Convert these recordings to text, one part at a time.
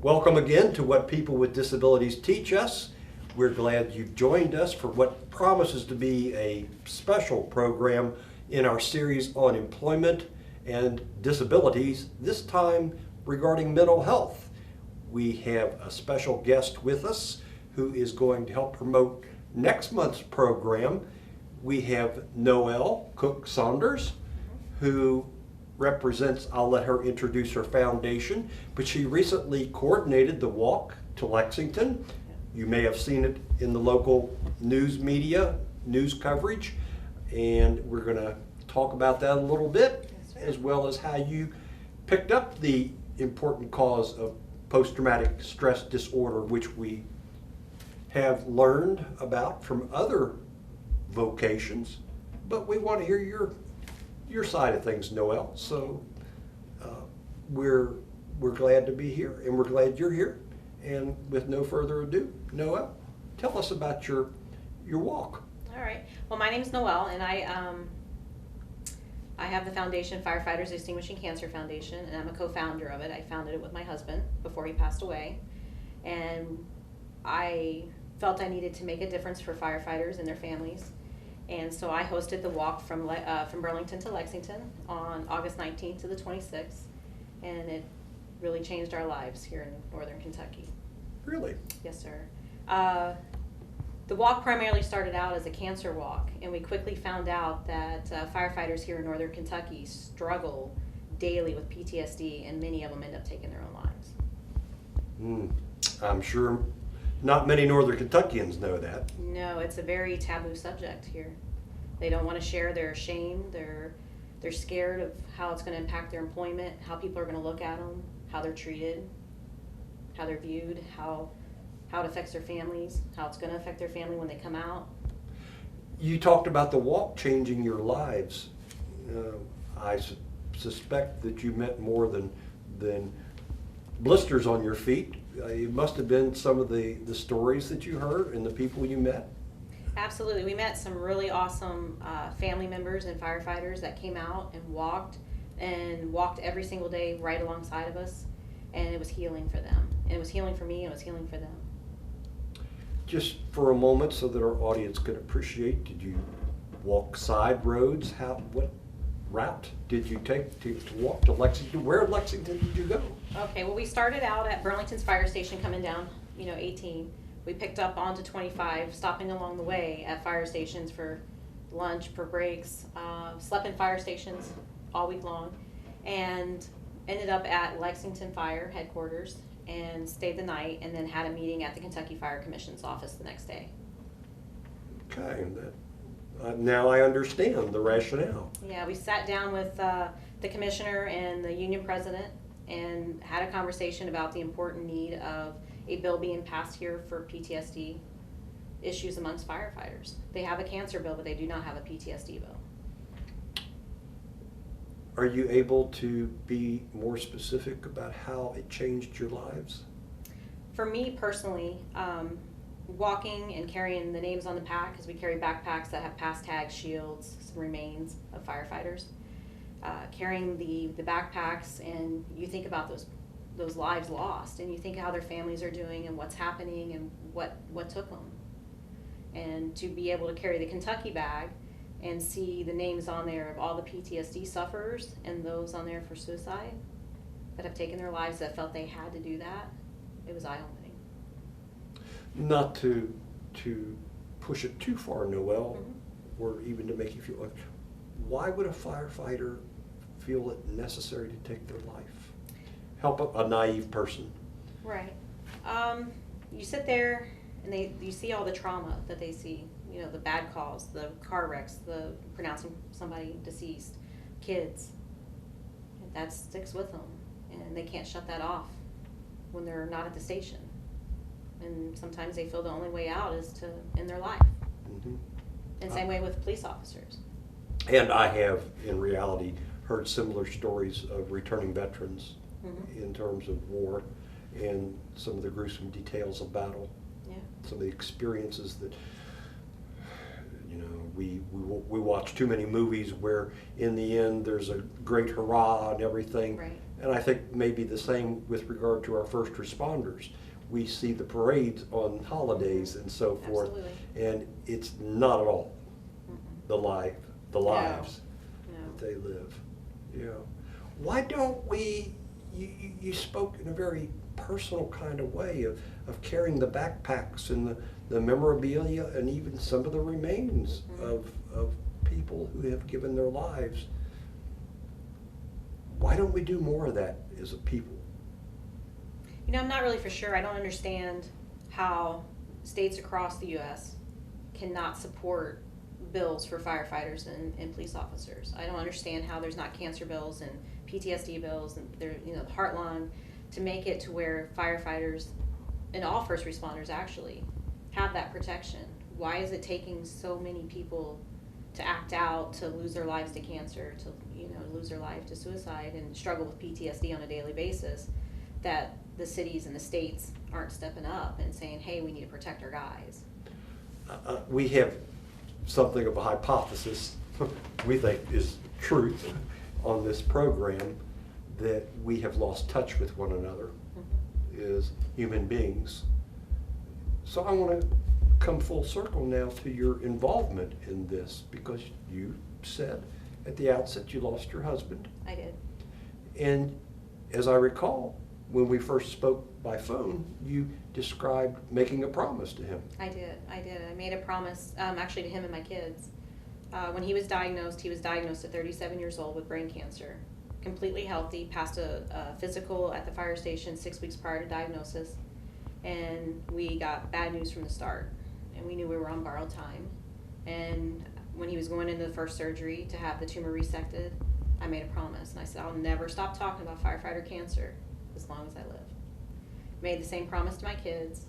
Welcome again to What People with Disabilities Teach Us. We're glad you've joined us for what promises to be a special program in our series on employment and disabilities, this time regarding mental health. We have a special guest with us who is going to help promote next month's program. We have Noell Saunders, who represents, I'll let her introduce her foundation, but she recently coordinated the walk to Lexington. You may have seen it in the local news media, news coverage, and we're going to talk about that a little bit, as well as how you picked up the important cause of post-traumatic stress disorder, which we have learned about from other vocations, but we want to hear your side of things, Noell. So we're glad to be here, and we're glad you're here. And with no further ado, Noell, tell us about your walk. All right. Well, my name is Noell, and I have the foundation, Firefighters Extinguishing Cancer Foundation, and I'm a co-founder of it. I founded it with my husband before he passed away, and I felt I needed to make a difference for firefighters and their families. And so I hosted the walk from Burlington to Lexington on August 19th to the 26th, and it really changed our lives here in northern Kentucky. Really? Yes, sir. The walk primarily started out as a cancer walk, and we quickly found out that firefighters here in northern Kentucky struggle daily with PTSD, and many of them end up taking their own lives. I'm sure not many northern Kentuckians know that. No, it's a very taboo subject here. They don't want to share their shame. They're scared of how it's going to impact their employment, how people are going to look at them, how they're treated, how they're viewed, how it affects their families, how it's going to affect their family when they come out. You talked about the walk changing your lives. I suspect that you meant more than blisters on your feet. It must have been some of the stories that you heard and the people you met. Absolutely. We met some really awesome family members and firefighters that came out and walked every single day right alongside of us, and it was healing for them. And it was healing for me, and it was healing for them. Just for a moment so that our audience could appreciate, did you walk side roads? What route did you take to walk to Lexington? Where in Lexington did you go? Okay, well, we started out at Burlington's fire station coming down, 18. We picked up onto 25, stopping along the way at fire stations for lunch, for breaks, slept in fire stations all week long, and ended up at Lexington Fire headquarters and stayed the night, and then had a meeting at the Kentucky Fire Commission's office the next day. Okay, now I understand the rationale. Yeah, we sat down with the commissioner and the union president and had a conversation about the important need of a bill being passed here for PTSD issues amongst firefighters. They have a cancer bill, but they do not have a PTSD bill. Are you able to be more specific about how it changed your lives? For me personally, walking and carrying the names on the pack, because we carry backpacks that have pass tags, shields, some remains of firefighters. Carrying the backpacks, and you think about those lives lost, and you think how their families are doing and what's happening and what took them. And to be able to carry the Kentucky bag and see the names on there of all the PTSD sufferers and those on there for suicide that have taken their lives, that felt they had to do that, it was eye-opening. Not to push it too far, Noell, or even to make you feel like, why would a firefighter feel it necessary to take their life? Help a naive person. Right. You sit there and you see all the trauma that they see, the bad calls, the car wrecks, the pronouncing somebody deceased, kids. That sticks with them, and they can't shut that off when they're not at the station. And sometimes they feel the only way out is to end their life. And same way with police officers. And I have, in reality, heard similar stories of returning veterans in terms of war and some of the gruesome details of battle. Yeah. Some of the experiences that, we watch too many movies where in the end there's a great hurrah and everything. Right. And I think maybe the same with regard to our first responders. We see the parades on holidays and so forth. Absolutely. And it's not at all the lives No. that they live. Yeah. Why don't we, you spoke in a very personal kind of way of carrying the backpacks and the memorabilia and even some of the remains of people who have given their lives. Why don't we do more of that as a people? You know, I'm not really for sure. I don't understand how states across the U.S. cannot support bills for firefighters and police officers. I don't understand how there's not cancer bills and PTSD bills and there, you know, heart lung, to make it to where firefighters and all first responders actually have that protection. Why is it taking so many people to act out, to lose their lives to cancer, to, you know, lose their life to suicide and struggle with PTSD on a daily basis, that the cities and the states aren't stepping up and saying, hey, we need to protect our guys? We have something of a hypothesis we think is truth on this program, that we have lost touch with one another as human beings. So I want to come full circle now to your involvement in this, because you said at the outset you lost your husband. I did. And as I recall, when we first spoke by phone, you described making a promise to him. I did. I made a promise, actually to him and my kids. When he was diagnosed at 37 years old with brain cancer. Completely healthy, passed a physical at the fire station 6 weeks prior to diagnosis. And we got bad news from the start. And we knew we were on borrowed time. And when he was going into the first surgery to have the tumor resected, I made a promise. And I said, I'll never stop talking about firefighter cancer as long as I live. Made the same promise to my kids.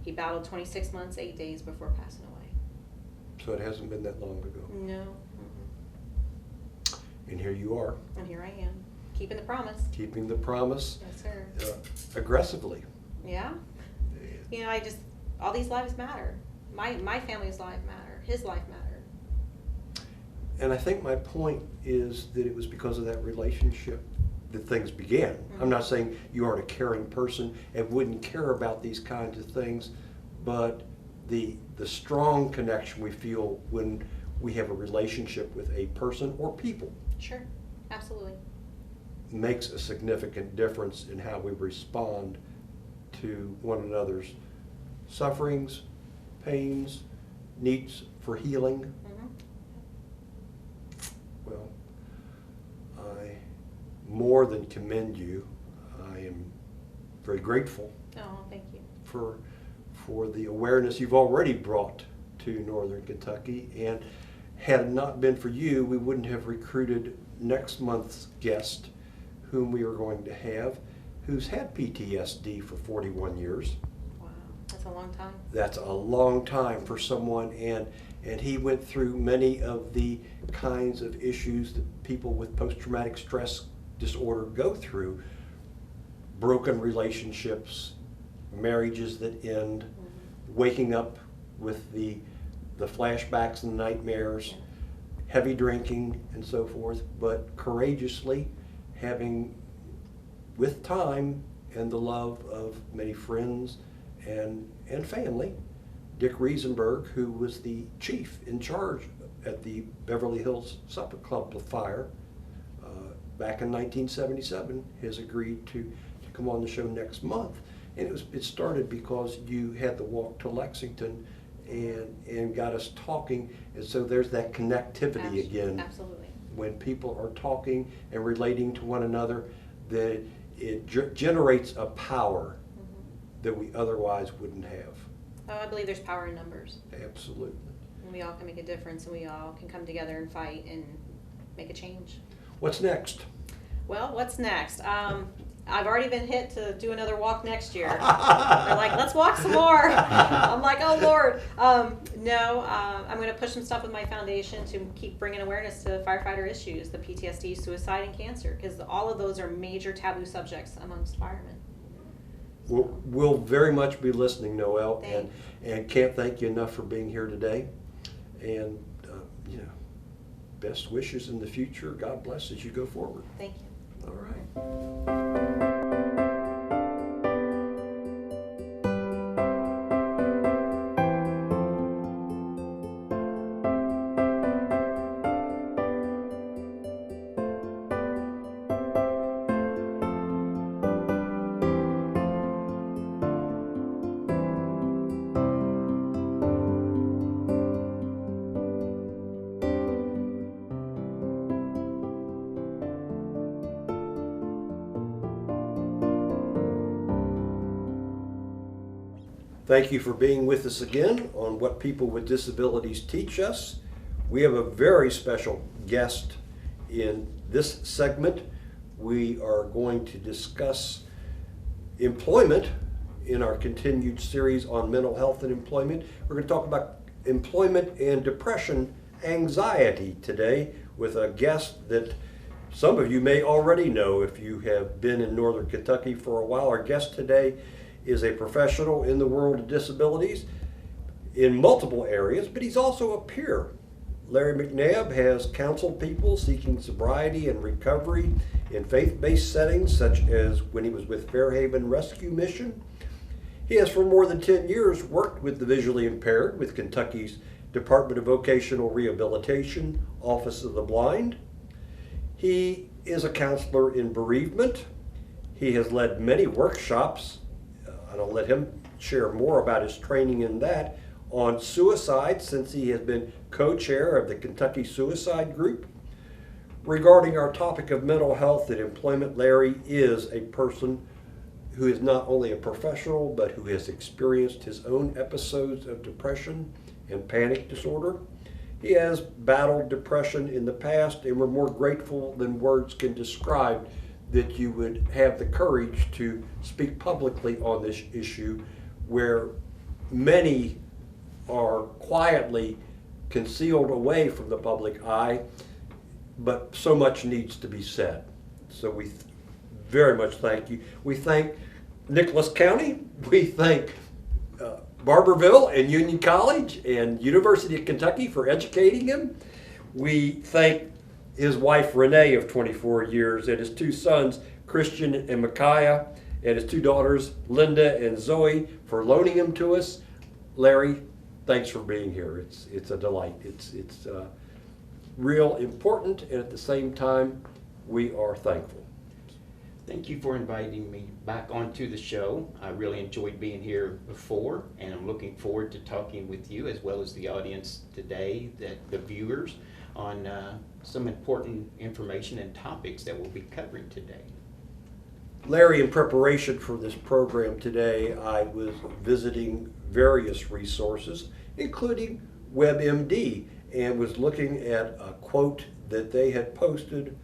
He battled 26 months, 8 days before passing away. So it hasn't been that long ago. No. And here you are. And here I am, keeping the promise. Keeping the promise. Yes, sir. Aggressively. Yeah. You know, all these lives matter. My family's life matter. His life mattered. And I think my point is that it was because of that relationship that things began. I'm not saying you aren't a caring person and wouldn't care about these kinds of things, but the strong connection we feel when we have a relationship with a person or people. Sure, absolutely. Makes a significant difference in how we respond to one another's sufferings, pains, needs for healing. Well, I more than commend you. I am very grateful Oh, thank you. for the awareness you've already brought to Northern Kentucky. And had it not been for you, we wouldn't have recruited next month's guest, whom we are going to have, who's had PTSD for 41 years. Wow, that's a long time. That's a long time for someone, and he went through many of the kinds of issues that people with post-traumatic stress disorder go through. Broken relationships, marriages that end, waking up with the flashbacks and nightmares, heavy drinking and so forth, but courageously having, with time and the love of many friends and family, Dick Riesenberg, who was the chief in charge at the Beverly Hills Supper Club fire back in 1977, has agreed to come on the show next month. And it started because you had the walk to Lexington and got us talking, and so there's that connectivity again. Absolutely. When people are talking and relating to one another, that it generates a power that we otherwise wouldn't have. Oh, I believe there's power in numbers. Absolutely. And we all can make a difference, and we all can come together and fight and make a change. What's next? Well, what's next? I've already been hit to do another walk next year. They're like, let's walk some more. I'm like, oh Lord. No, I'm going to push some stuff with my foundation to keep bringing awareness to firefighter issues, the PTSD, suicide, and cancer, because all of those are major taboo subjects amongst firemen. We'll very much be listening, Noelle, Thanks. and can't thank you enough for being here today. And best wishes in the future. God bless as you go forward. Thank you. All right. Thank you for being with us again on What People with Disabilities Teach Us. We have a very special guest in this segment. We are going to discuss employment in our continued series on mental health and employment. We're going to talk about employment and depression anxiety today with a guest that some of you may already know if you have been in Northern Kentucky for a while. Our guest today is a professional in the world of disabilities in multiple areas, but he's also a peer. Larry McNabb has counseled people seeking sobriety and recovery in faith-based settings, such as when he was with Fairhaven Rescue Mission. He has for more than 10 years worked with the visually impaired with Kentucky's Department of Vocational Rehabilitation, Office of the Blind. He is a counselor in bereavement. He has led many workshops, and I'll let him share more about his training in that, on suicide, since he has been co-chair of the Kentucky Suicide Group. Regarding our topic of mental health and employment, Larry is a person who is not only a professional, but who has experienced his own episodes of depression and panic disorder. He has battled depression in the past, and we're more grateful than words can describe that you would have the courage to speak publicly on this issue, where many are quietly concealed away from the public eye, but so much needs to be said. So we very much thank you. We thank Nicholas County. We thank Barberville and Union College and University of Kentucky for educating him. We thank his wife Renee of 24 years and his two sons, Christian and Micaiah, and his two daughters, Linda and Zoe, for loaning him to us. Larry, thanks for being here. It's a delight. It's real important, and at the same time, we are thankful. Thank you for inviting me back onto the show. I really enjoyed being here before, and I'm looking forward to talking with you as well as the audience today, the viewers, on some important information and topics that we'll be covering today. Larry, in preparation for this program today, I was visiting various resources, including WebMD, and was looking at a quote that they had posted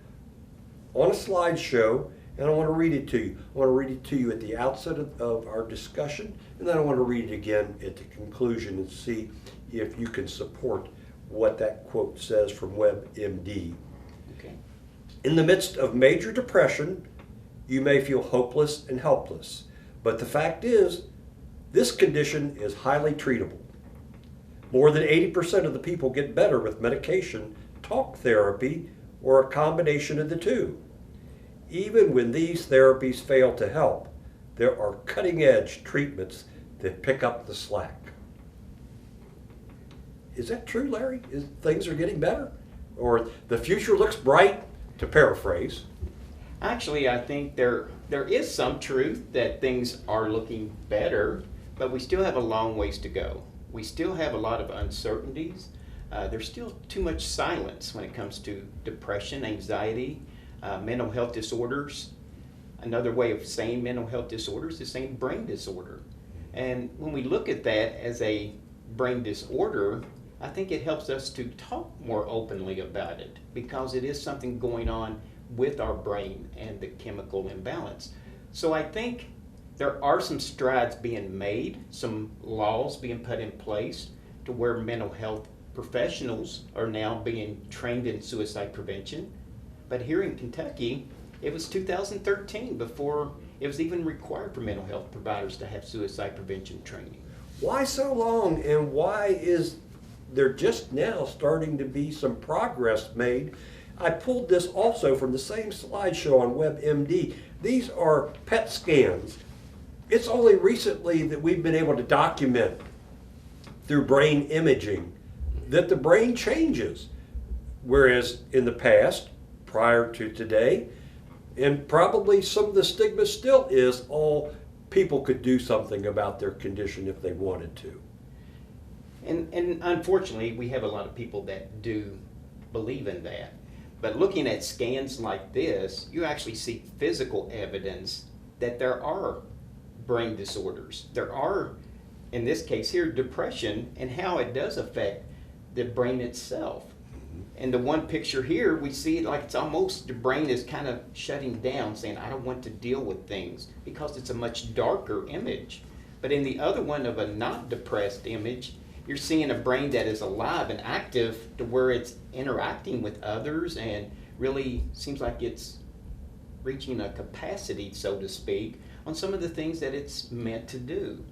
on a slideshow, and I want to read it to you. I want to read it to you at the outset of our discussion, and then I want to read it again at the conclusion and see if you can support what that quote says from WebMD. Okay. In the midst of major depression, you may feel hopeless and helpless, but the fact is, this condition is highly treatable. More than 80% of the people get better with medication, talk therapy, or a combination of the two. Even when these therapies fail to help, there are cutting-edge treatments that pick up the slack. Is that true, Larry? Things are getting better? Or the future looks bright, to paraphrase? Actually, I think there is some truth that things are looking better, but we still have a long ways to go. We still have a lot of uncertainties. There's still too much silence when it comes to depression, anxiety, mental health disorders. Another way of saying mental health disorders is saying brain disorder. And when we look at that as a brain disorder, I think it helps us to talk more openly about it, because it is something going on with our brain and the chemical imbalance. So I think there are some strides being made, some laws being put in place to where mental health professionals are now being trained in suicide prevention. But here in Kentucky, it was 2013 before it was even required for mental health providers to have suicide prevention training. Why so long, and why is there just now starting to be some progress made? I pulled this also from the same slideshow on WebMD. These are PET scans. It's only recently that we've been able to document through brain imaging that the brain changes, whereas in the past, prior to today, and probably some of the stigma still is all people could do something about their condition if they wanted to. And unfortunately, we have a lot of people that do believe in that. But looking at scans like this, you actually see physical evidence that there are brain disorders. There are in this case here, depression and how it does affect the brain itself. And the one picture here, we see it like it's almost the brain is kind of shutting down, saying, I don't want to deal with things, because it's a much darker image. But in the other one of a not depressed image, you're seeing a brain that is alive and active to where it's interacting with others and really seems like it's reaching a capacity, so to speak, on some of the things that it's meant to do.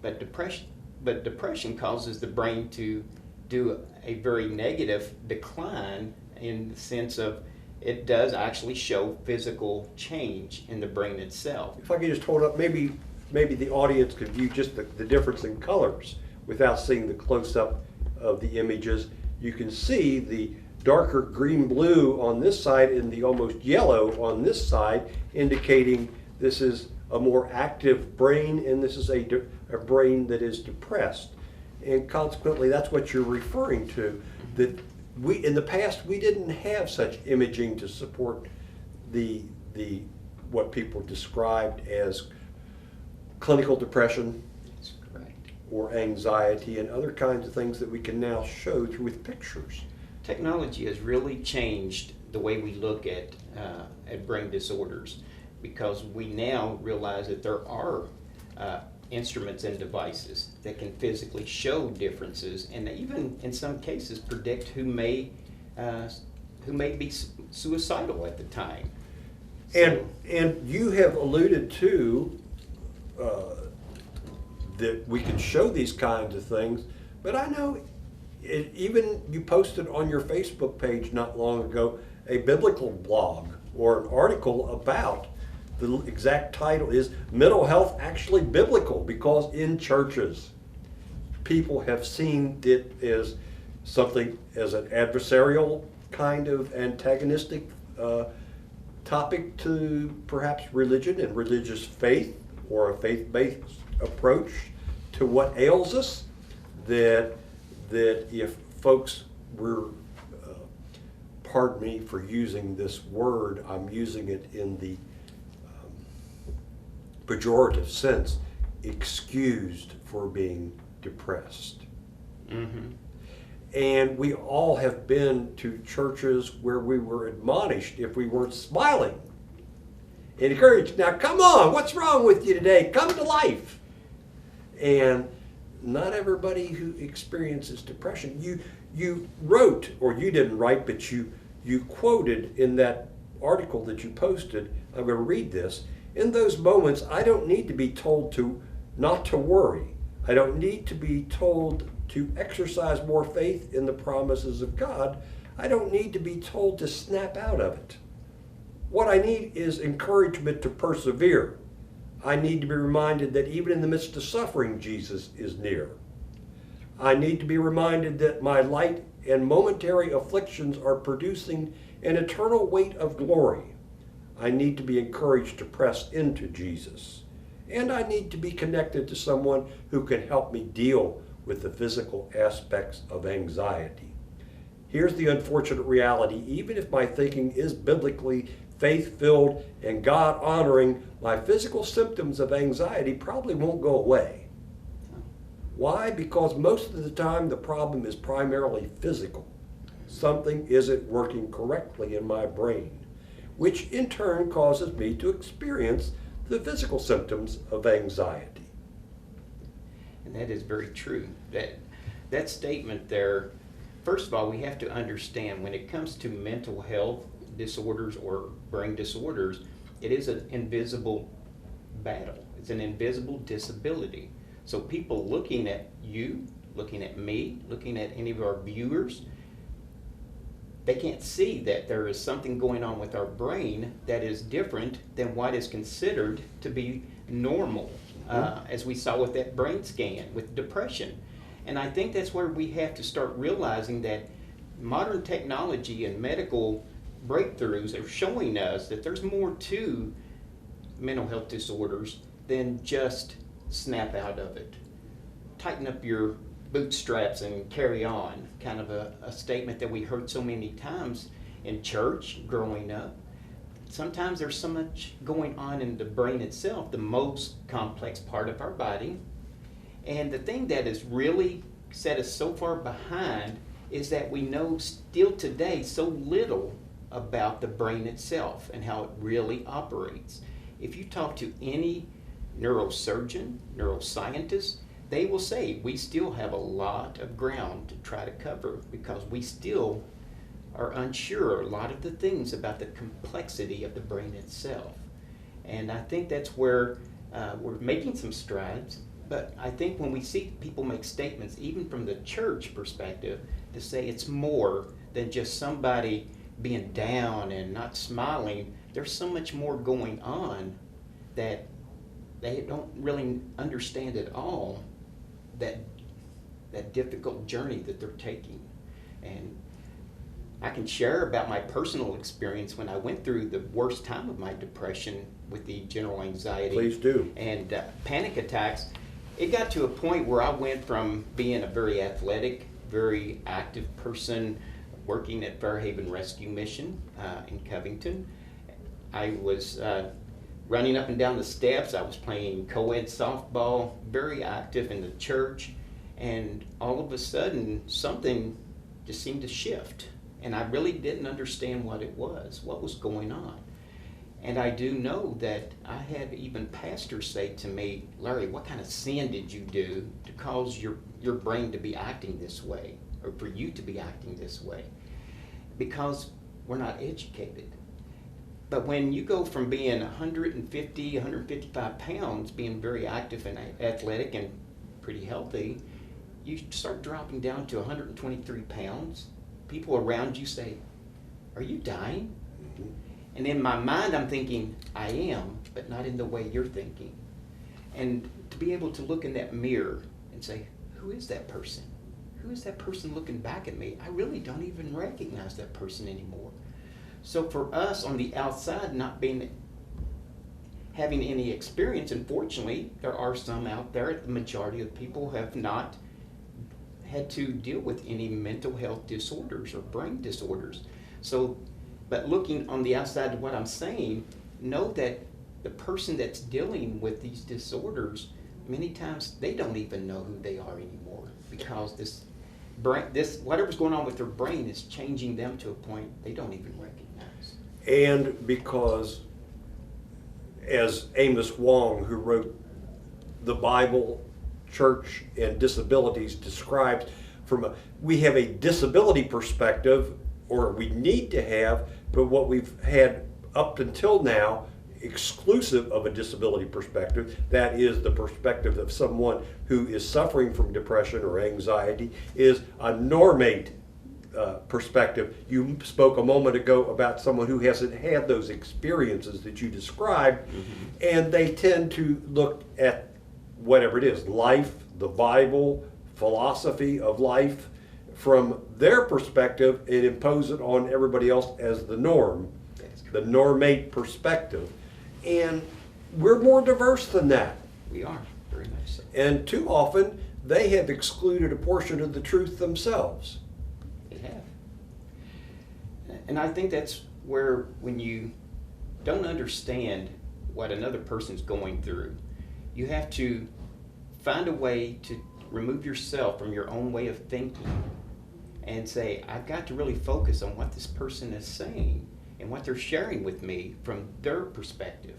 But depression causes the brain to do a very negative decline in the sense of it does actually show physical change in the brain itself. If I could just hold up, maybe the audience could view just the difference in colors without seeing the close-up of the images. You can see the darker green-blue on this side and the almost yellow on this side, indicating this is a more active brain and this is a brain that is depressed. And consequently, that's what you're referring to, that in the past we didn't have such imaging to support the what people described as clinical depression. That's correct. Or anxiety and other kinds of things that we can now show through with pictures. Technology has really changed the way we look at brain disorders, because we now realize that there are instruments and devices that can physically show differences, and even in some cases predict who may be suicidal at the time. And you have alluded to that we can show these kinds of things, but I know even you posted on your Facebook page not long ago a biblical blog or an article about the exact title is Mental Health Actually Biblical? Because in churches, people have seen it as something, as an adversarial kind of antagonistic topic to perhaps religion and religious faith, or a faith-based approach to what ails us, that if folks were, pardon me for using this word, I'm using it in the pejorative sense, excused for being depressed. Mm-hmm. And we all have been to churches where we were admonished if we weren't smiling and encouraged. Now come on, what's wrong with you today? Come to life. And not everybody who experiences depression, you wrote, or you didn't write, but you quoted in that article that you posted, I'm going to read this, in those moments, I don't need to be told to not to worry. I don't need to be told to exercise more faith in the promises of God. I don't need to be told to snap out of it. What I need is encouragement to persevere. I need to be reminded that even in the midst of suffering, Jesus is near. I need to be reminded that my light and momentary afflictions are producing an eternal weight of glory. I need to be encouraged to press into Jesus. And I need to be connected to someone who can help me deal with the physical aspects of anxiety. Here's the unfortunate reality. Even if my thinking is biblically faith-filled and God-honoring, my physical symptoms of anxiety probably won't go away. Why? Because most of the time the problem is primarily physical. Something isn't working correctly in my brain, which in turn causes me to experience the physical symptoms of anxiety. And that is very true. That statement there, first of all, we have to understand when it comes to mental health disorders or brain disorders, it is an invisible battle. It's an invisible disability. So people looking at you, looking at me, looking at any of our viewers, they can't see that there is something going on with our brain that is different than what is considered to be normal, as we saw with that brain scan with depression. And I think that's where we have to start realizing that modern technology and medical breakthroughs are showing us that there's more to mental health disorders than just snap out of it. Tighten up your bootstraps and carry on, kind of a statement that we heard so many times in church growing up. Sometimes there's so much going on in the brain itself, the most complex part of our body, And the thing that has really set us so far behind is that we know still today so little about the brain itself and how it really operates. If you talk to any neurosurgeon, neuroscientist, they will say we still have a lot of ground to try to cover because we still are unsure a lot of the things about the complexity of the brain itself. And I think that's where we're making some strides, but I think when we see people make statements, even from the church perspective, to say it's more than just somebody being down and not smiling, there's so much more going on that they don't really understand at all that difficult journey that they're taking. And I can share about my personal experience when I went through the worst time of my depression with the general anxiety. Please do. And panic attacks. It got to a point where I went from being a very athletic, very active person working at Fairhaven Rescue Mission in Covington. I was running up and down the steps. I was playing co-ed softball, very active in the church, and all of a sudden something just seemed to shift. And I really didn't understand what it was, what was going on. And I do know that I had even pastors say to me, Larry, what kind of sin did you do to cause your brain to be acting this way, or for you to be acting this way? Because we're not educated. But when you go from being 150, 155 pounds, being very active and athletic and pretty healthy, you start dropping down to 123 pounds. People around you say, are you dying? Mm-hmm. And in my mind, I'm thinking, I am, but not in the way you're thinking. And to be able to look in that mirror and say, who is that person? Who is that person looking back at me? I really don't even recognize that person anymore. So for us on the outside, not having any experience, unfortunately, there are some out there, the majority of people have not had to deal with any mental health disorders or brain disorders. So, but looking on the outside of what I'm saying, know that the person that's dealing with these disorders, many times they don't even know who they are anymore because this whatever's going on with their brain is changing them to a point they don't even recognize. And because, as Amos Wong, who wrote the Bible, Church, and Disabilities, describes, we have a disability perspective, or we need to have, but what we've had up until now, exclusive of a disability perspective, that is the perspective of someone who is suffering from depression or anxiety, is a normate perspective. You spoke a moment ago about someone who hasn't had those experiences that you described, and they tend to look at whatever it is, life, the Bible, philosophy of life, from their perspective and impose it on everybody else as the norm, the normate perspective. And we're more diverse than that. We are, very much so. And too often, they have excluded a portion of the truth themselves. They have. And I think that's where, when you don't understand what another person's going through, you have to find a way to remove yourself from your own way of thinking and say, I've got to really focus on what this person is saying and what they're sharing with me from their perspective.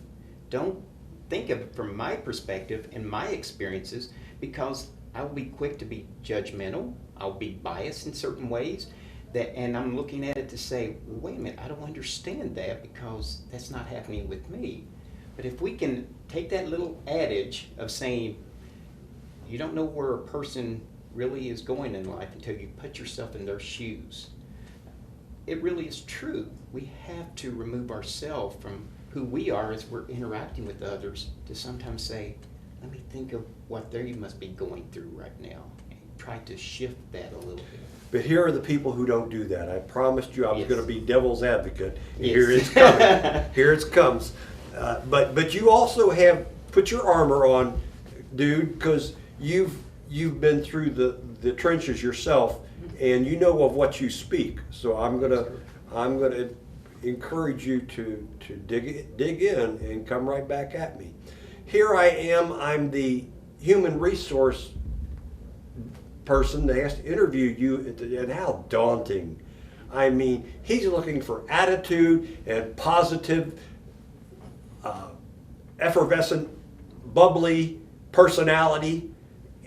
Don't think of it from my perspective and my experiences, because I will be quick to be judgmental. I'll be biased in certain ways, and I'm looking at it to say, well, wait a minute, I don't understand that because that's not happening with me. But if we can take that little adage of saying, you don't know where a person really is going in life until you put yourself in their shoes. It really is true. We have to remove ourselves from who we are as we're interacting with others to sometimes say, let me think of what they must be going through right now, and try to shift that a little bit. But here are the people who don't do that. I promised you I was Yes. going to be devil's advocate. And Yes. Here it's coming. Here it comes. But you also have put your armor on, dude, because you've been through the trenches yourself, and you know of what you speak. So I'm gonna encourage you to dig in and come right back at me. Here I am. I'm the human resource person that has to interview you, and how daunting. I mean, he's looking for attitude and positive, effervescent, bubbly personality,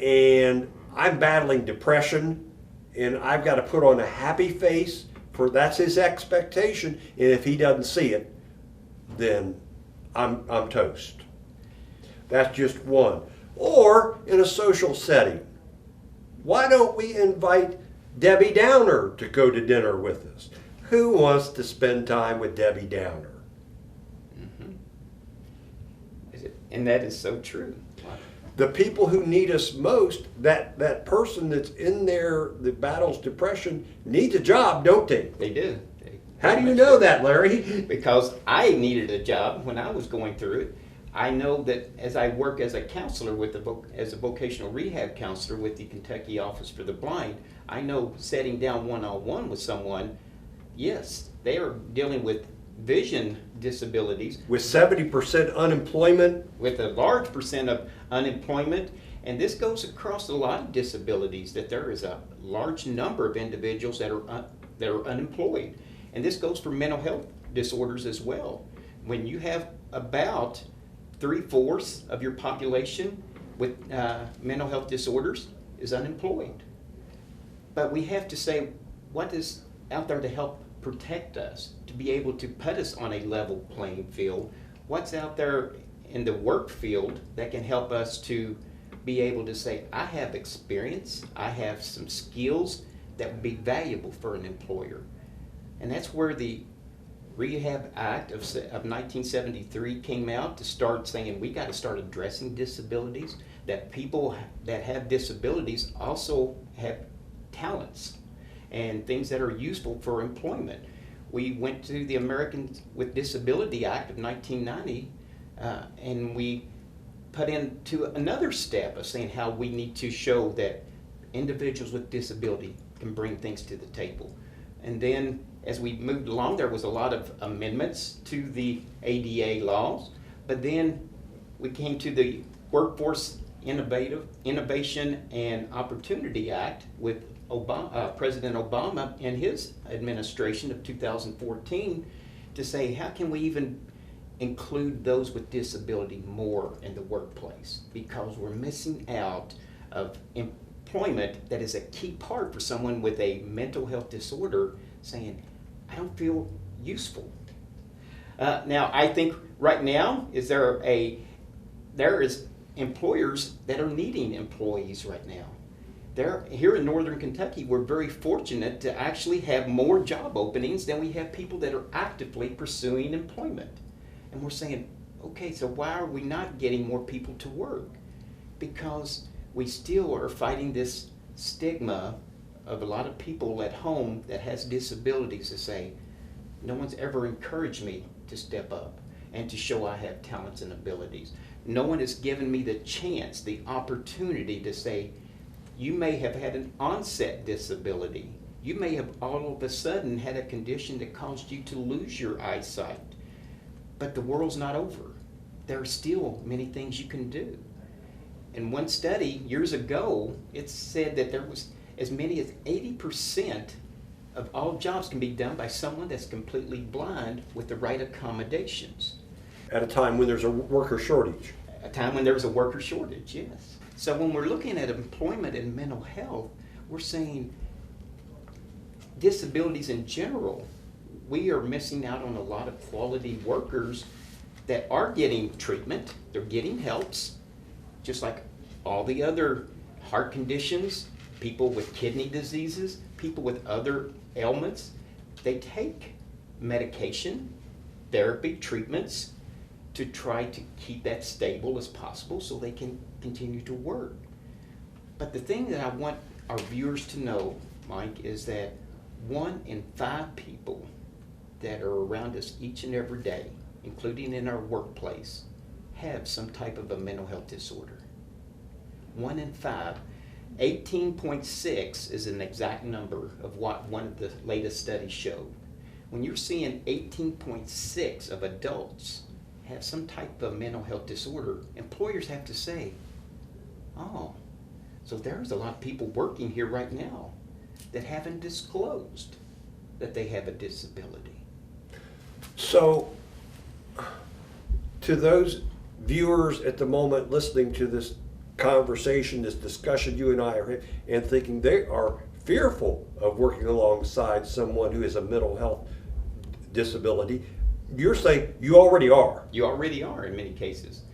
and I'm battling depression, and I've got to put on a happy face, for that's his expectation, and if he doesn't see it, then I'm toast. That's just one. Or in a social setting, why don't we invite Debbie Downer to go to dinner with us? Who wants to spend time with Debbie Downer? Mm-hmm. And that is so true. The people who need us most, that person that's in there that battles depression, needs a job, don't they? They do. How do you know that, Larry? Because I needed a job when I was going through it. I know that as I work as a counselor as a vocational rehab counselor with the Kentucky Office for the Blind, I know setting down one-on-one with someone, yes, they are dealing with vision disabilities. With 70% unemployment. With a large percent of unemployment, and this goes across a lot of disabilities, that there is a large number of individuals that are unemployed. And this goes for mental health disorders as well. When you have about 3/4 of your population with mental health disorders is unemployed. But we have to say, what is out there to help protect us, to be able to put us on a level playing field? What's out there in the work field that can help us to be able to say, I have experience, I have some skills that would be valuable for an employer? And that's where the Rehab Act of 1973 came out, to start saying we got to start addressing disabilities, that people that have disabilities also have talents and things that are useful for employment. We went to the Americans with Disability Act of 1990 and we put into another step of saying how we need to show that individuals with disability can bring things to the table. And then as we moved along, there was a lot of amendments to the ADA laws, but then we came to the Workforce Innovation and Opportunity Act with President Obama and his administration of 2014 to say, how can we even include those with disability more in the workplace? Because we're missing out of employment that is a key part for someone with a mental health disorder, saying, I don't feel useful. Now, I think right now there is employers that are needing employees right now. Here in Northern Kentucky, we're very fortunate to actually have more job openings than we have people that are actively pursuing employment. And we're saying, okay, so why are we not getting more people to work? Because we still are fighting this stigma of a lot of people at home that has disabilities to say, no one's ever encouraged me to step up and to show I have talents and abilities. No one has given me the chance, the opportunity to say, you may have had an onset disability. You may have all of a sudden had a condition that caused you to lose your eyesight. But the world's not over. There are still many things you can do. In one study years ago, it said that there was as many as 80% of all jobs can be done by someone that's completely blind with the right accommodations. At a time when there's a worker shortage. A time when there's a worker shortage, yes. So when we're looking at employment and mental health, we're saying disabilities in general, we are missing out on a lot of quality workers that are getting treatment, they're getting helps, just like all the other heart conditions, people with kidney diseases, people with other ailments. They take medication, therapy, treatments to try to keep that stable as possible so they can continue to work. But the thing that I want our viewers to know, Mike, is that 1 in 5 people that are around us each and every day, including in our workplace, have some type of a mental health disorder. 1 in 5. 18.6 is an exact number of what one of the latest studies showed. When you're seeing 18.6 of adults have some type of mental health disorder, employers have to say, oh, So there's a lot of people working here right now that haven't disclosed that they have a disability. So, to those viewers at the moment listening to this conversation, this discussion you and I are having, and thinking they are fearful of working alongside someone who has a mental health disability, you're saying you already are. You already are in many cases.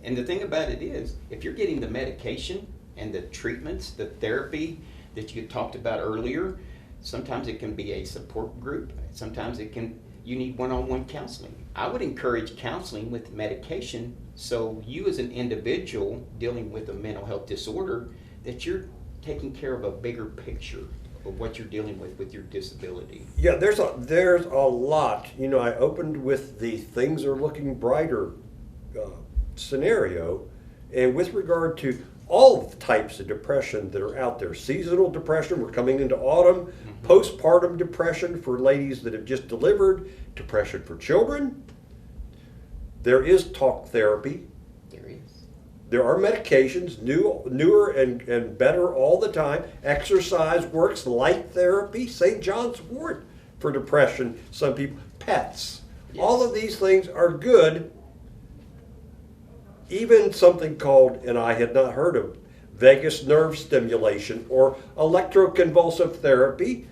And the thing about it is, if you're getting the medication and the treatments, the therapy that you talked about earlier, sometimes it can be a support group. Sometimes you need one-on-one counseling. I would encourage counseling with medication, so you as an individual dealing with a mental health disorder, that you're taking care of a bigger picture of what you're dealing with your disability. Yeah, there's a lot. You know, I opened with the things are looking brighter scenario, and with regard to all of the types of depression that are out there. Seasonal depression, we're coming into autumn, postpartum depression for ladies that have just delivered, depression for children. There is talk therapy. There is. There are medications, newer and better all the time. Exercise works, light therapy, St. John's wort for depression, some people, pets. Yes. All of these things are good. Even something called, and I had not heard of, vagus nerve stimulation or electroconvulsive therapy,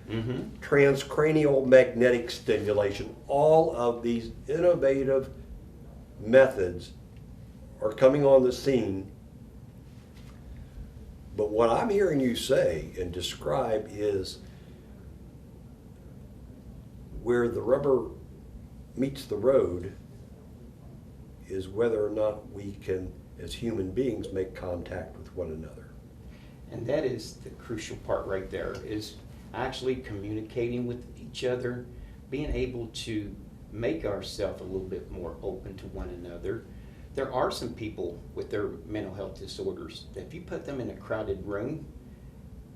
transcranial magnetic stimulation. All of these innovative methods are coming on the scene. But what I'm hearing you say and describe is where the rubber meets the road is whether or not we can, as human beings, make contact with one another. And that is the crucial part right there, is actually communicating with each other, being able to make ourselves a little bit more open to one another. There are some people with their mental health disorders that if you put them in a crowded room,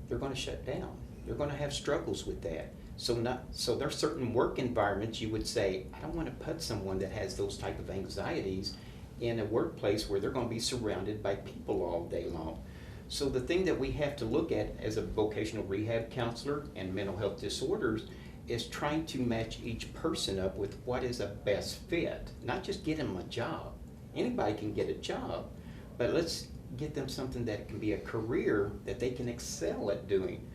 they're going to shut down. They're going to have struggles with that. So there are certain work environments you would say, I don't want to put someone that has those type of anxieties in a workplace where they're going to be surrounded by people all day long. So the thing that we have to look at as a vocational rehab counselor and mental health disorders is trying to match each person up with what is a best fit, not just get them a job. Anybody can get a job, but let's get them something that can be a career that they can excel at doing.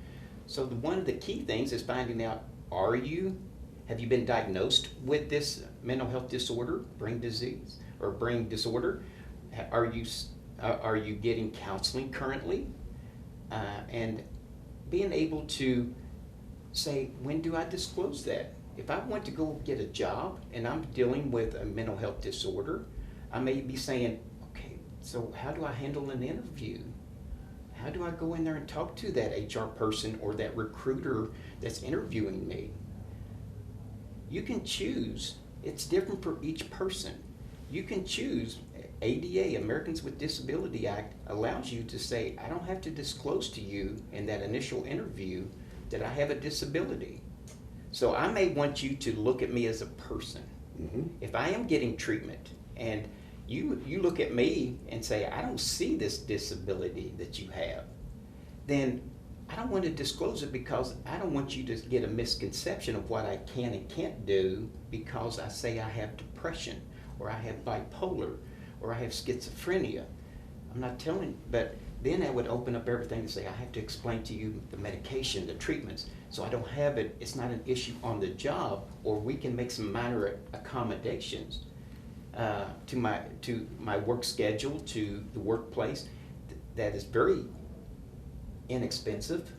So one of the key things is finding out, have you been diagnosed with this mental health disorder, brain disease, or brain disorder? Are you getting counseling currently? And being able to say, when do I disclose that? If I want to go get a job and I'm dealing with a mental health disorder, I may be saying, okay, so how do I handle an interview? How do I go in there and talk to that HR person or that recruiter that's interviewing me? You can choose. It's different for each person. You can choose. ADA, Americans with Disability Act, allows you to say, I don't have to disclose to you in that initial interview that I have a disability. So I may want you to look at me as a person. If I am getting treatment and you look at me and say, I don't see this disability that you have, then I don't want to disclose it because I don't want you to get a misconception of what I can and can't do because I say I have depression or I have bipolar or I have schizophrenia. I'm not telling, but then I would open up everything and say, I have to explain to you the medication, the treatments, so I don't have it, it's not an issue on the job, or we can make some minor accommodations to my work schedule, to the workplace that is very inexpensive.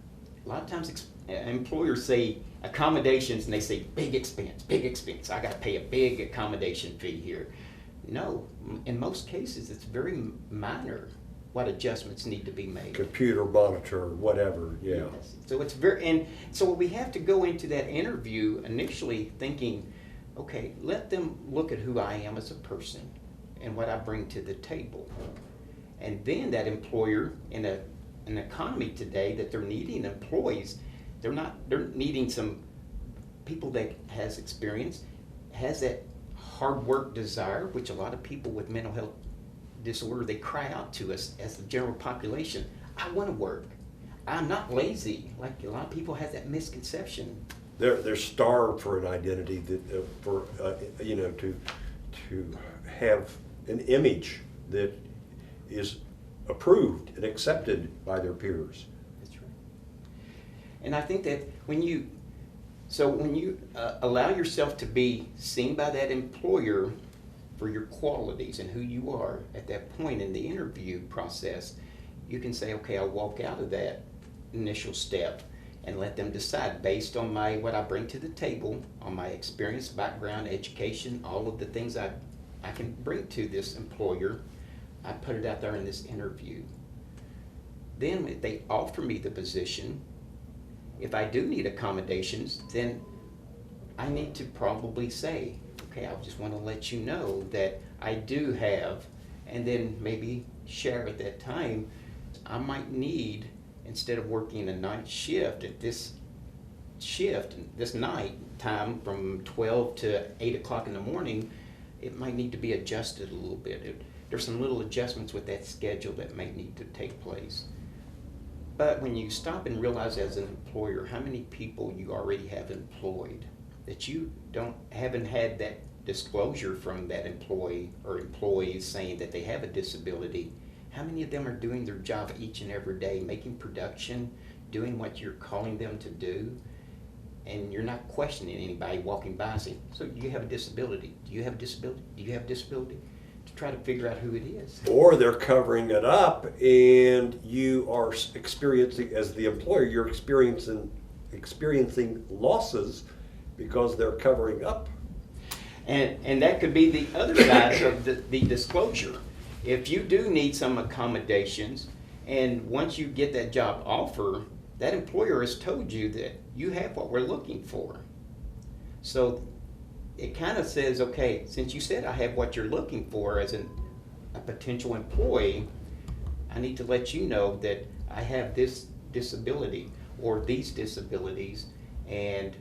A lot of times employers say accommodations and they say big expense. I got to pay a big accommodation fee here. No, in most cases it's very minor what adjustments need to be made. Computer monitor, whatever, yeah. Yes. So it's and so we have to go into that interview initially thinking, okay, let them look at who I am as a person and what I bring to the table. And then that employer in an economy today that they're needing employees, they're needing some people that has experience, has that hard work desire, which a lot of people with mental health disorder, they cry out to us as the general population, I want to work. I'm not lazy. Like a lot of people have that misconception. They're starved for an identity that to have an image that is approved and accepted by their peers. That's right. And I think that when you allow yourself to be seen by that employer for your qualities and who you are at that point in the interview process, you can say, okay, I'll walk out of that initial step and let them decide based on what I bring to the table, on my experience, background, education, all of the things I can bring to this employer. I put it out there in this interview. Then if they offer me the position, if I do need accommodations, then I need to probably say, okay, I just want to let you know that I do have, and then maybe share at that time, I might need, instead of working a night shift, at this night time from 12 to 8 o'clock in the morning, it might need to be adjusted a little bit. There's some little adjustments with that schedule that may need to take place. But when you stop and realize as an employer how many people you already have employed, that you haven't had that disclosure from that employee or employees saying that they have a disability, how many of them are doing their job each and every day, making production, doing what you're calling them to do, and you're not questioning anybody walking by saying, so do you have a disability? Do you have a disability? Do you have a disability? To try to figure out who it is. Or they're covering it up, and you are experiencing, as the employer, you're experiencing losses because they're covering up. And that could be the other side of the disclosure. If you do need some accommodations, and once you get that job offer, that employer has told you that you have what we're looking for. So it kind of says, okay, since you said I have what you're looking for as a potential employee, I need to let you know that I have this disability or these disabilities, and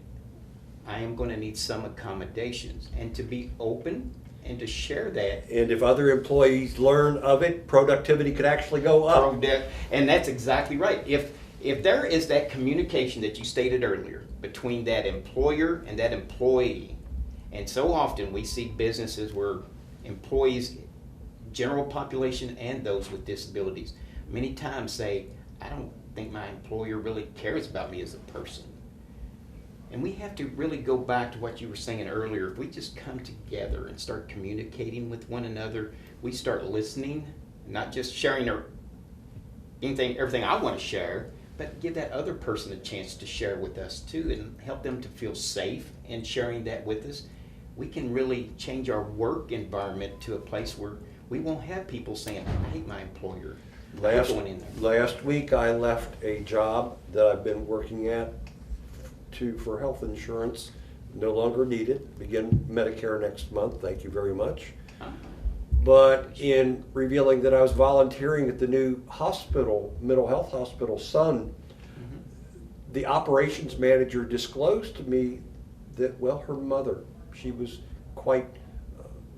I am going to need some accommodations. And to be open and to share that. And if other employees learn of it, productivity could actually go up. And that's exactly right. If there is that communication that you stated earlier between that employer and that employee, and so often we see businesses where employees, general population and those with disabilities, many times say, I don't think my employer really cares about me as a person. And we have to really go back to what you were saying earlier. If we just come together and start communicating with one another, we start listening, not just sharing everything I want to share, but give that other person a chance to share with us too, and help them to feel safe in sharing that with us. We can really change our work environment to a place where we won't have people saying, I hate my employer. Last week I left a job that I've been working at for health insurance, no longer needed, begin Medicare next month, thank you very much. But in revealing that I was volunteering at the new hospital, mental health hospital, Sun, the operations manager disclosed to me that, well, her mother, she was quite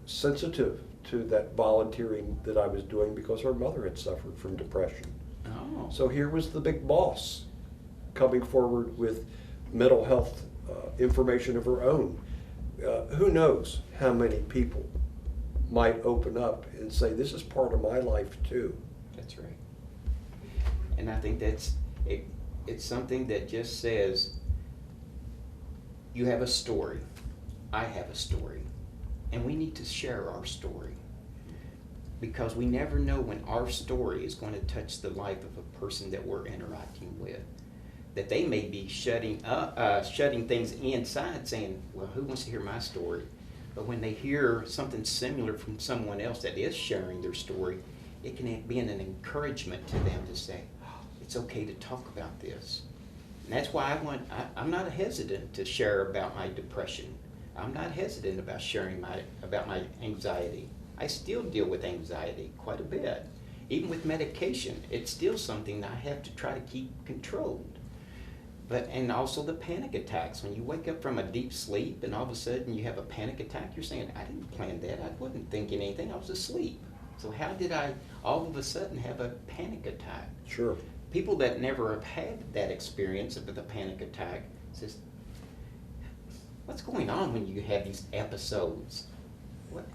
sensitive to that volunteering that I was doing because her mother had suffered from depression. Oh. So here was the big boss coming forward with mental health information of her own. Who knows how many people might open up and say, this is part of my life too. That's right. And I think it's something that just says, you have a story, I have a story, and we need to share our story, because we never know when our story is going to touch the life of a person that we're interacting with. That they may be shutting things inside, saying, well, who wants to hear my story? But when they hear something similar from someone else that is sharing their story, it can be an encouragement to them to say, oh, it's okay to talk about this. And that's why I'm not hesitant to share about my depression. I'm not hesitant about sharing about my anxiety. I still deal with anxiety quite a bit. Even with medication, it's still something that I have to try to keep controlled. And also the panic attacks. When you wake up from a deep sleep and all of a sudden you have a panic attack, you're saying, I didn't plan that. I wasn't thinking anything. I was asleep. So how did I all of a sudden have a panic attack? Sure. People that never have had that experience of the panic attack says, what's going on when you have these episodes? What?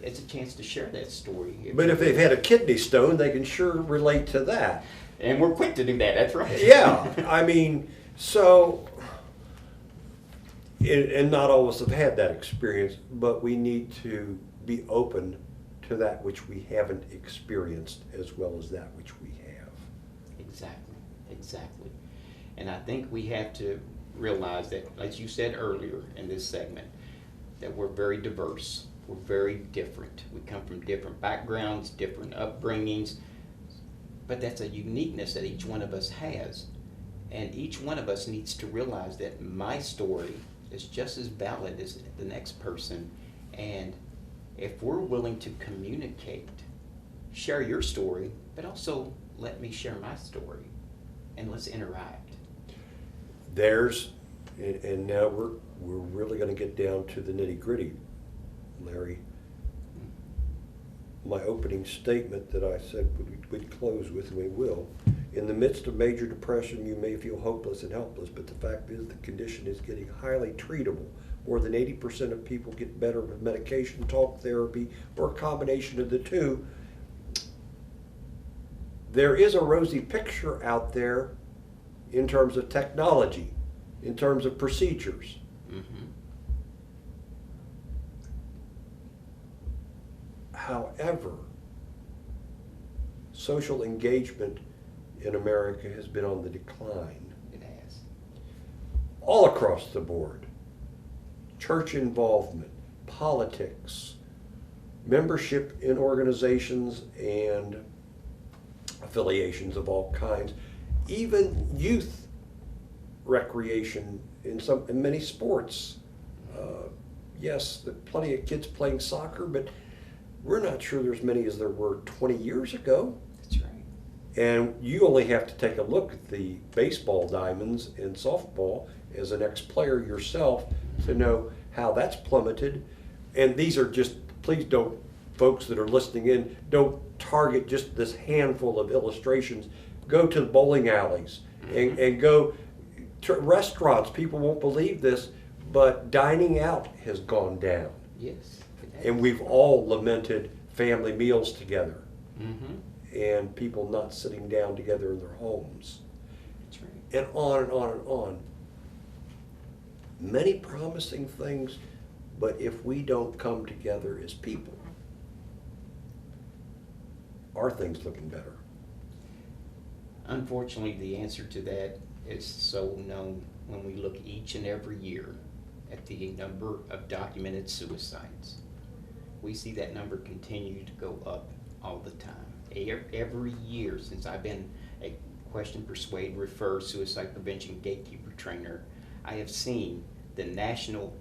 It's a chance to share that story. But if they've had a kidney stone, they can sure relate to that. And we're quick to do that, that's right. Yeah, I mean, so, and not all of us have had that experience, but we need to be open to that which we haven't experienced as well as that which we have. Exactly, exactly. And I think we have to realize that, as you said earlier in this segment, that we're very diverse. We're very different. We come from different backgrounds, different upbringings, but that's a uniqueness that each one of us has. And each one of us needs to realize that my story is just as valid as the next person. And if we're willing to communicate, share your story, but also let me share my story, and let's interact. And now we're really going to get down to the nitty-gritty, Larry. My opening statement that I said we'd close with, and we will. In the midst of major depression, you may feel hopeless and helpless, but the fact is the condition is getting highly treatable. More than 80% of people get better with medication, talk therapy, or a combination of the two. There is a rosy picture out there in terms of technology, in terms of procedures. Mm-hmm. However, social engagement in America has been on the decline. It has. All across the board. Church involvement, politics, membership in organizations and affiliations of all kinds, even youth recreation in many sports. Yes, there are plenty of kids playing soccer, but we're not sure there's many as there were 20 years ago. That's right. And you only have to take a look at the baseball diamonds and softball as an ex-player yourself to know how that's plummeted. And these are just, please don't, folks that are listening in, don't target just this handful of illustrations. Go to the bowling alleys and go to restaurants. People won't believe this, but dining out has gone down. Yes. And we've all lamented family meals together. Mm-hmm. And people not sitting down together in their homes. That's right. And on and on and on. Many promising things, but if we don't come together as people, are things looking better? Unfortunately, the answer to that is so known when we look each and every year at the number of documented suicides. We see that number continue to go up all the time. Every year since I've been a question, persuade, refer, suicide prevention gatekeeper trainer, I have seen the national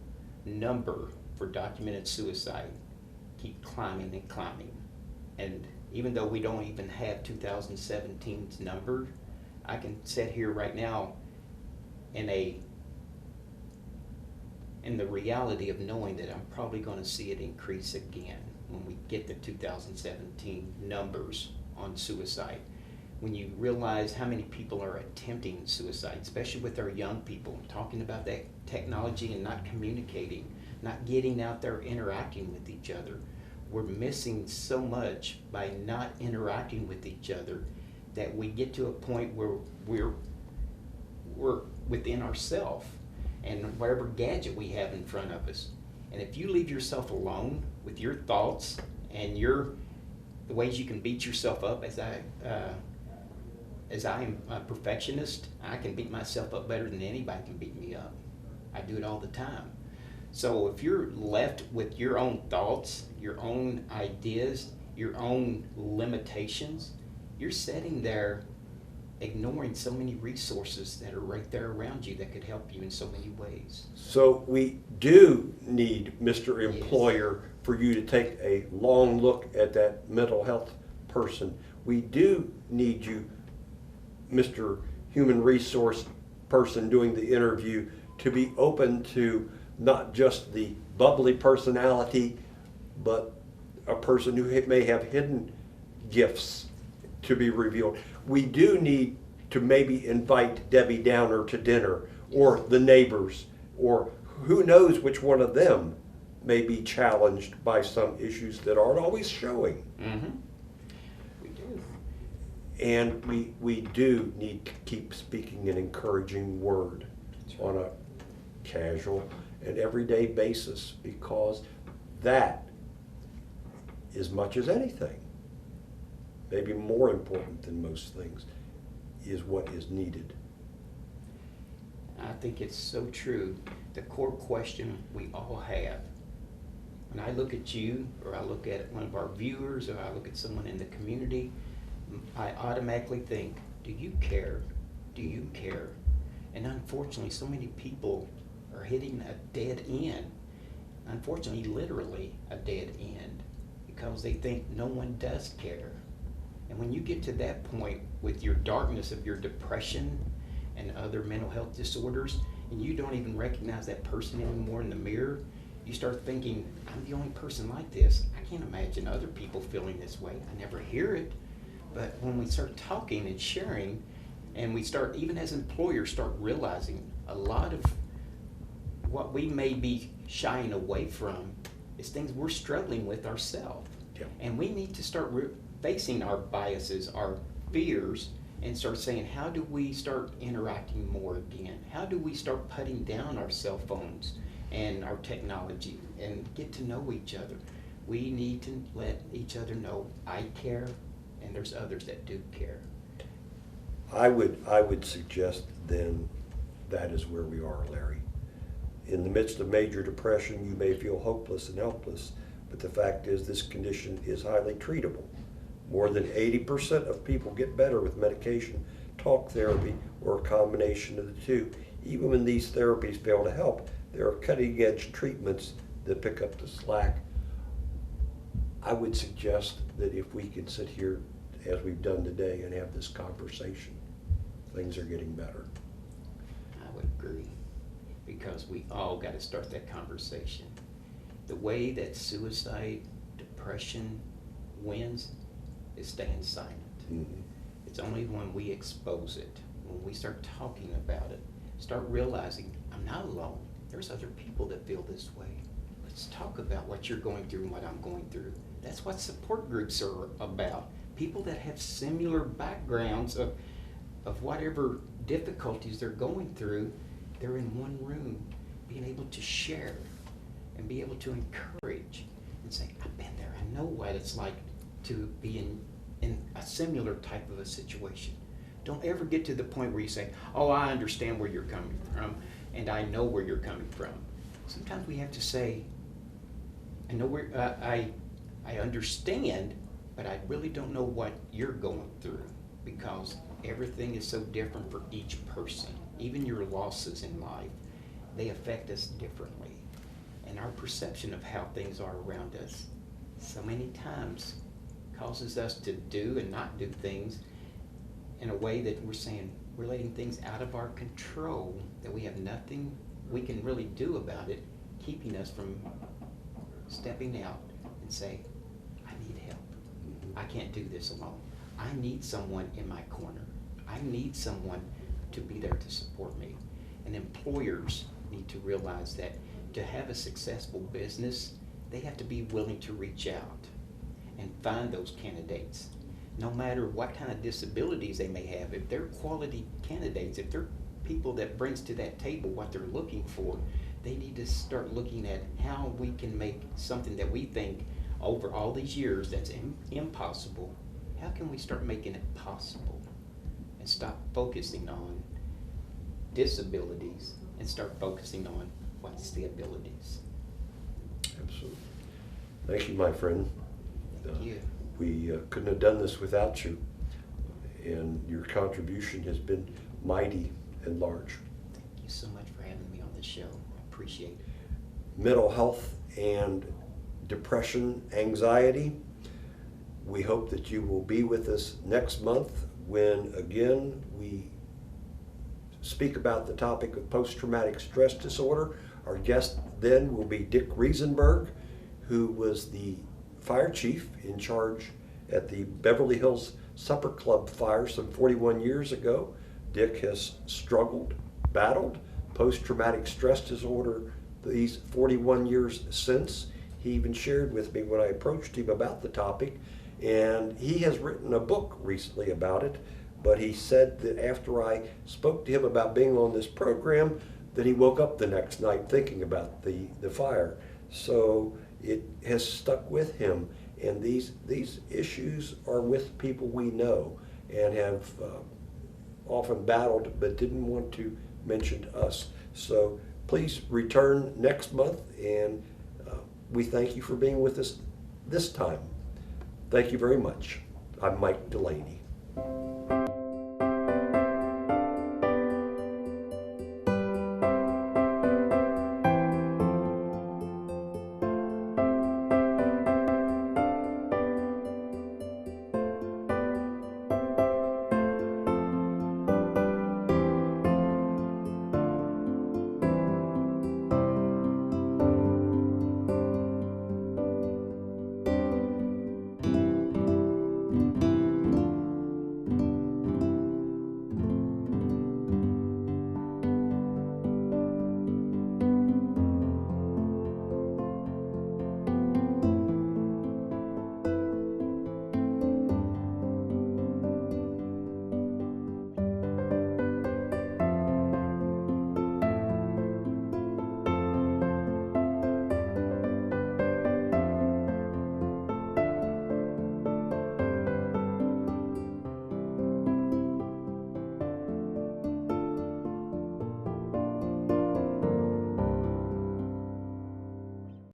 number for documented suicide keep climbing and climbing. And even though we don't even have 2017's number, I can sit here right now in the reality of knowing that I'm probably going to see it increase again when we get the 2017 numbers on suicide. When you realize how many people are attempting suicide, especially with our young people, talking about that technology and not communicating, not getting out there interacting with each other. We're missing so much by not interacting with each other that we get to a point where we're within ourselves and whatever gadget we have in front of us. And if you leave yourself alone with your thoughts and the ways you can beat yourself up, as I am a perfectionist, I can beat myself up better than anybody can beat me up. I do it all the time. So if you're left with your own thoughts, your own ideas, your own limitations, you're sitting there ignoring so many resources that are right there around you that could help you in so many ways. So we do need, Mr. Employer, for you to take a long look at that mental health person. We do need you, Mr. Human Resource person doing the interview, to be open to not just the bubbly personality, but a person who may have hidden gifts to be revealed. We do need to maybe invite Debbie Downer to dinner, or the neighbors, or who knows which one of them may be challenged by some issues that aren't always showing. Mm-hmm. We do. And we do need to keep speaking an encouraging word on a casual and everyday basis, because that, as much as anything, maybe more important than most things, is what is needed. I think it's so true. The core question we all have, when I look at you, or I look at one of our viewers, or I look at someone in the community, I automatically think, do you care? Do you care? And unfortunately, so many people are hitting a dead end. Unfortunately, literally a dead end, because they think no one does care. And when you get to that point with your darkness of your depression and other mental health disorders, and you don't even recognize that person anymore in the mirror, you start thinking, I'm the only person like this. I can't imagine other people feeling this way. I never hear it. But when we start talking and sharing, and we start, even as employers, start realizing a lot of what we may be shying away from is things we're struggling with ourselves. Yeah. And we need to start facing our biases, our fears, and start saying, how do we start interacting more again? How do we start putting down our cell phones and our technology and get to know each other? We need to let each other know, I care, and there's others that do care. I would suggest then that is where we are, Larry. In the midst of major depression, you may feel hopeless and helpless, but the fact is this condition is highly treatable. More than 80% of people get better with medication, talk therapy, or a combination of the two. Even when these therapies fail to help, there are cutting-edge treatments that pick up the slack. I would suggest that if we could sit here as we've done today and have this conversation, things are getting better. I would agree, because we all got to start that conversation. The way that suicide, depression wins is staying silent. Mm-hmm. It's only when we expose it, when we start talking about it, start realizing I'm not alone. There's other people that feel this way. Let's talk about what you're going through and what I'm going through. That's what support groups are about. People that have similar backgrounds of whatever difficulties they're going through, they're in one room, being able to share and be able to encourage and say, I've been there. I know what it's like to be in a similar type of a situation. Don't ever get to the point where you say, oh, I understand where you're coming from, and I know where you're coming from. Sometimes we have to say, I know where, I understand, but I really don't know what you're going through, because everything is so different for each person. Even your losses in life, they affect us differently. And our perception of how things are around us so many times causes us to do and not do things in a way that we're saying we're letting things out of our control, that we have nothing we can really do about it, keeping us from stepping out and say, I need help. I can't do this alone. I need someone in my corner. I need someone to be there to support me. And employers need to realize that to have a successful business, they have to be willing to reach out and find those candidates. No matter what kind of disabilities they may have, if they're quality candidates, if they're people that brings to that table what they're looking for, they need to start looking at how we can make something that we think over all these years that's impossible, how can we start making it possible and stop focusing on disabilities and start focusing on what's the abilities. Absolutely. Thank you, my friend. Thank you. We couldn't have done this without you, and your contribution has been mighty and large. Thank you so much for having me on the show. I appreciate it. Mental health and depression, anxiety. We hope that you will be with us next month when, again, we speak about the topic of post-traumatic stress disorder. Our guest then will be Dick Riesenberg, who was the fire chief in charge at the Beverly Hills Supper Club fire some 41 years ago. Dick has struggled, battled post-traumatic stress disorder these 41 years since. He even shared with me when I approached him about the topic, and he has written a book recently about it, but he said that after I spoke to him about being on this program, that he woke up the next night thinking about the fire. So it has stuck with him, and these issues are with people we know and have often battled but didn't want to mention to us. So please return next month, and we thank you for being with us this time. Thank you very much. I'm Mike Delaney.